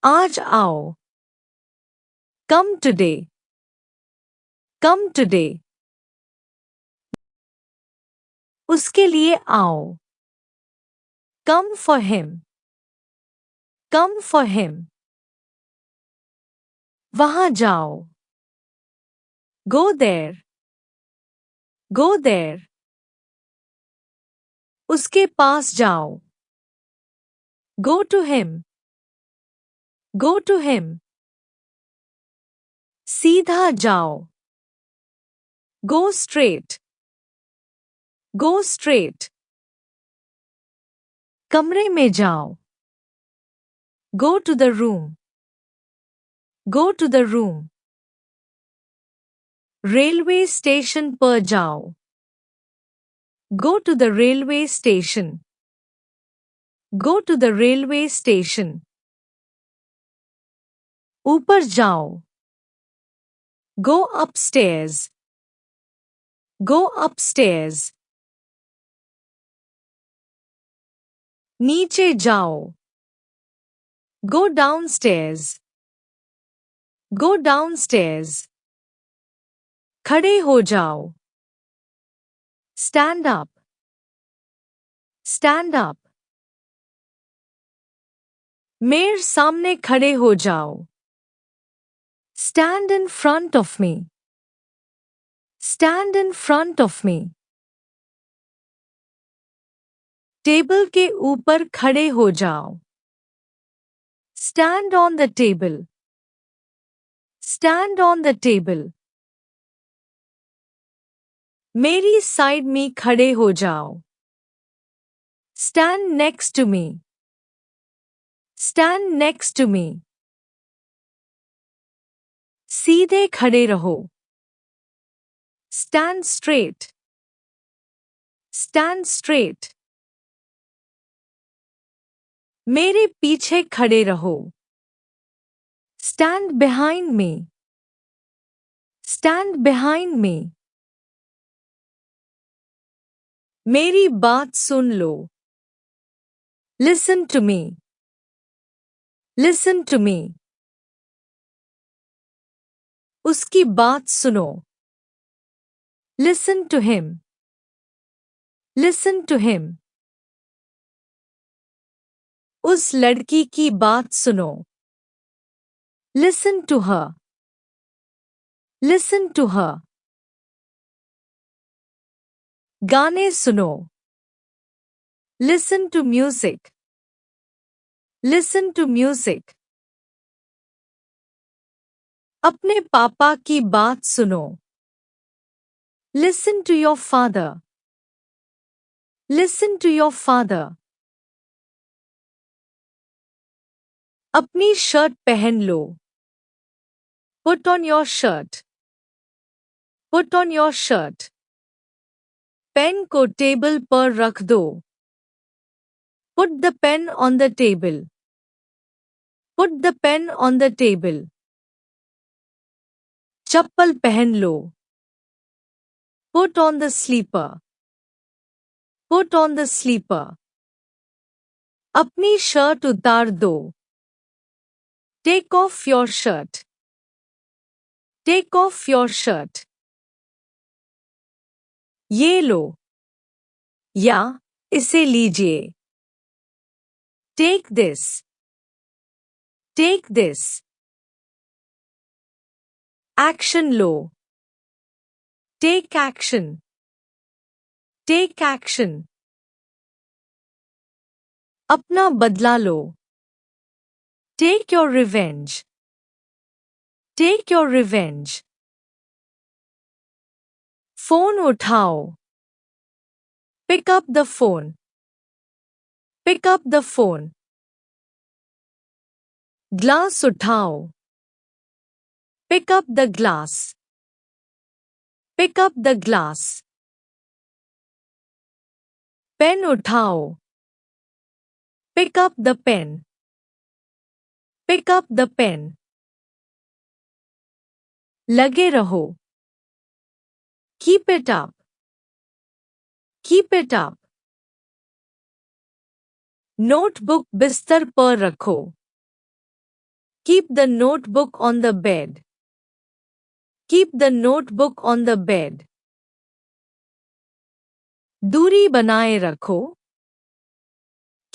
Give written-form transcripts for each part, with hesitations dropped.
आज आओ। Come today. Come today. उसके लिए आओ। Come for him. Come for him. वहाँ जाओ। Go there. Go there. उसके पास जाओ। Go to him. Go to him. सीधा जाओ। Go straight. Go straight. कमरे में जाओ। Go to the room. Go to the room. Railway station पर जाओ। Go to the railway station. Go to the railway station. ऊपर जाओ। Go upstairs. Go upstairs. नीचे जाओ। Go downstairs. Go downstairs. खड़े हो जाओ। Stand up. Stand up. मेरे सामने खड़े हो जाओ। Stand in front of me. Stand in front of me. Table के ऊपर खड़े हो जाओ। Stand on the table. Stand on the table. मेरी साइड में खड़े हो जाओ। Stand next to me. Stand next to me. सीधे खड़े रहो। Stand straight. Stand straight. मेरे पीछे खड़े रहो। Stand behind me. Stand behind me. मेरी बात सुन लो। Listen to me. Listen to me. उसकी बात सुनो। Listen to him. Listen to him. उस लड़की की बात सुनो। Listen to her. Listen to her. गाने सुनो। Listen to music. Listen to music. अपने पापा की बात सुनो। Listen to your father. Listen to your father. अपनी शर्ट पहन लो। Put on your shirt. Put on your shirt. Pen को टेबल पर रख दो। Put the pen on the table. Put the pen on the table. चप्पल पहन लो। Put on the sleeper. Put on the sleeper. अपनी shirt उतार दो। Take off your shirt. Take off your shirt. ये लो। या इसे लीजिए। Take this. Take this. Action low. Take action. Take action. अपना बदला लो। Take your revenge. Take your revenge. Phone उठाओ। Pick up the phone. Pick up the phone. Glass उठाओ। Pick up the glass. Pick up the glass. Pen उठाओ। Pick up the pen. Pick up the pen. लगे रहो। Keep it up. Keep it up. Notebook बिस्तर पर रखो। Keep the notebook on the bed. Keep the notebook on the bed. दूरी बनाए रखो.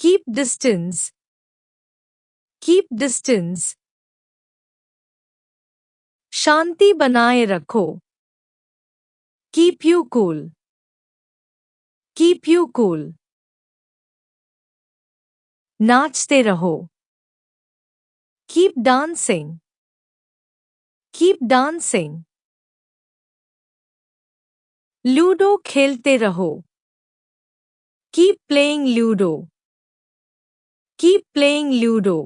Keep distance. Keep distance. शांति बनाए रखो. Keep you cool. Keep you cool. नाचते रहो. Keep dancing. Keep dancing. Ludo खेलते रहो. Keep playing Ludo. Keep playing Ludo.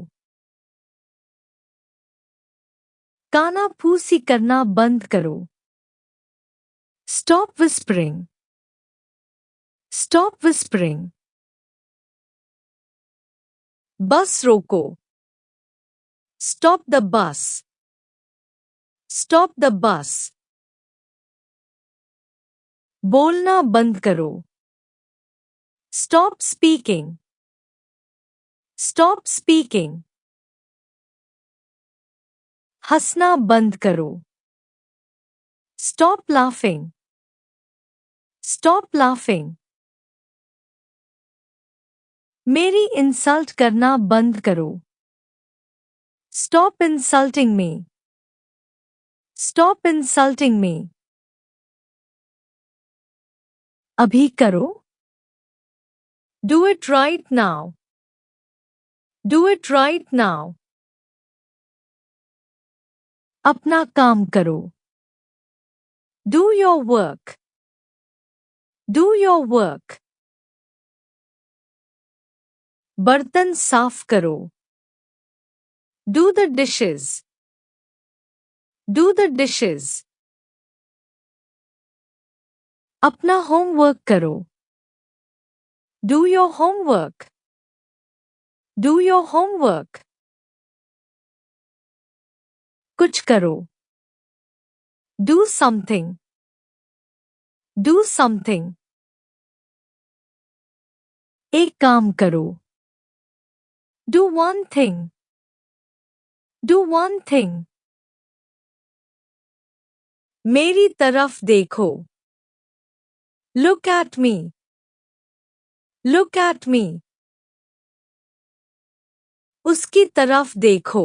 कानाफूसी करना बंद करो. Stop whispering. Stop whispering. बस रोको. Stop the bus. Stop the bus. बोलना बंद करो. Stop speaking. Stop speaking. हंसना बंद करो. Stop laughing. Stop laughing. मेरी इंसल्ट करना बंद करो. Stop insulting me. Stop insulting me. अभी करो. Do it right now. Do it right now. अपना काम करो. Do your work. Do your work. बर्तन साफ करो. Do the dishes. Do the dishes. अपना होमवर्क करो. Do your homework. Do your homework. कुछ करो. Do something. Do something. एक काम करो. Do one thing. Do one thing. मेरी तरफ देखो. Look at me. Look at me. उसकी तरफ देखो.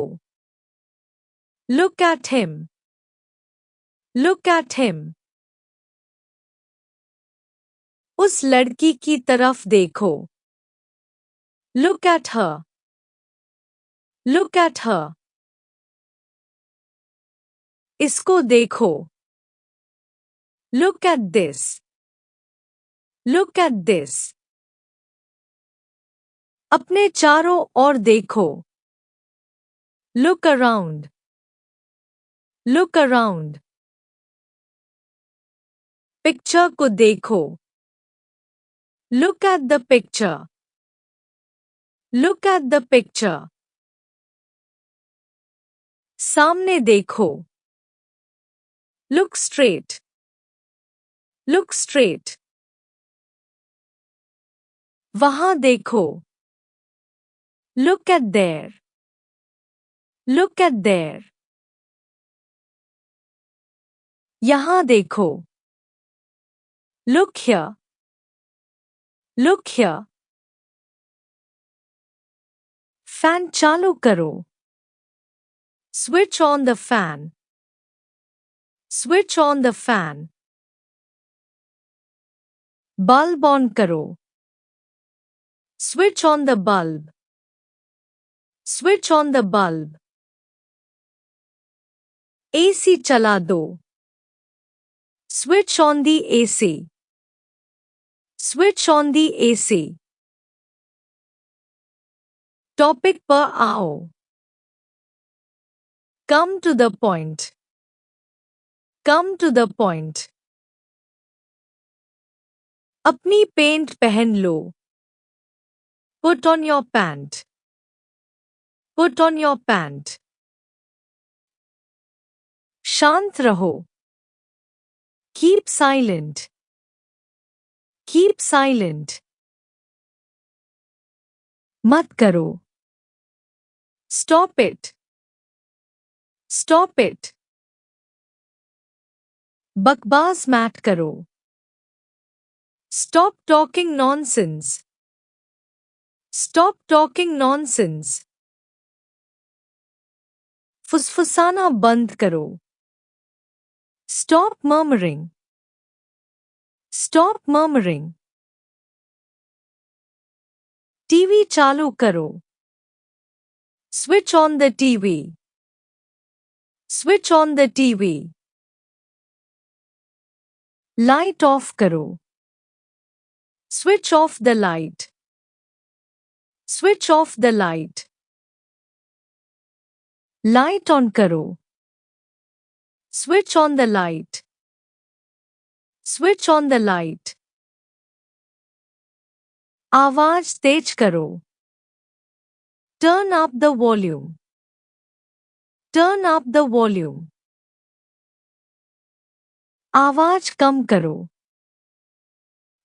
Look at him. Look at him. उस लड़की की तरफ देखो. Look at her. Look at her. इसको देखो. Look at this. Look at this. अपने चारों ओर देखो. Look around. Look around. Picture को देखो. Look at the picture. Look at the picture. सामने देखो. Look straight. Look straight. वहां देखो. Look at there. Look at there. यहाँ देखो. Look here. Look here. Fan चालू करो. Switch on the fan. Switch on the fan. Bulb on करो. Switch on the bulb. Switch on the bulb. AC चला दो. Switch on the AC. Switch on the AC. Topic पर आओ. Come to the point. Come to the point. अपनी paint पहन लो. Put on your pant. Put on your pant. शांत रहो. Keep silent. Keep silent. मत करो. Stop it. Stop it. बकवास मत करो. Stop talking nonsense. Stop talking nonsense. फुसफुसाना बंद करो. Stop murmuring. Stop murmuring. TV चालू करो. Switch on the TV. Switch on the TV. Light off करो. Switch off the light. Switch off the light. Light on करो. Switch on the light. Switch on the light. आवाज तेज करो. Turn up the volume. Turn up the volume. आवाज कम करो.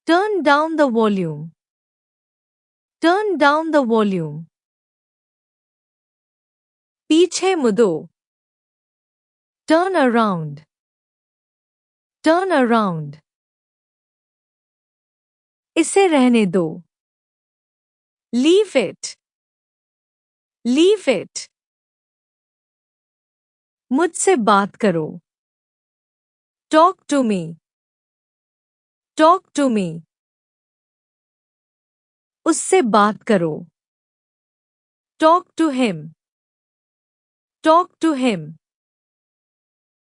Turn down the volume. Turn down the volume. पीछे मुड़ो. Turn around. Turn around. इसे रहने दो. Leave it. Leave it. मुझसे बात करो. Talk to me. Talk to me. उससे बात करो. Talk to him. Talk to him.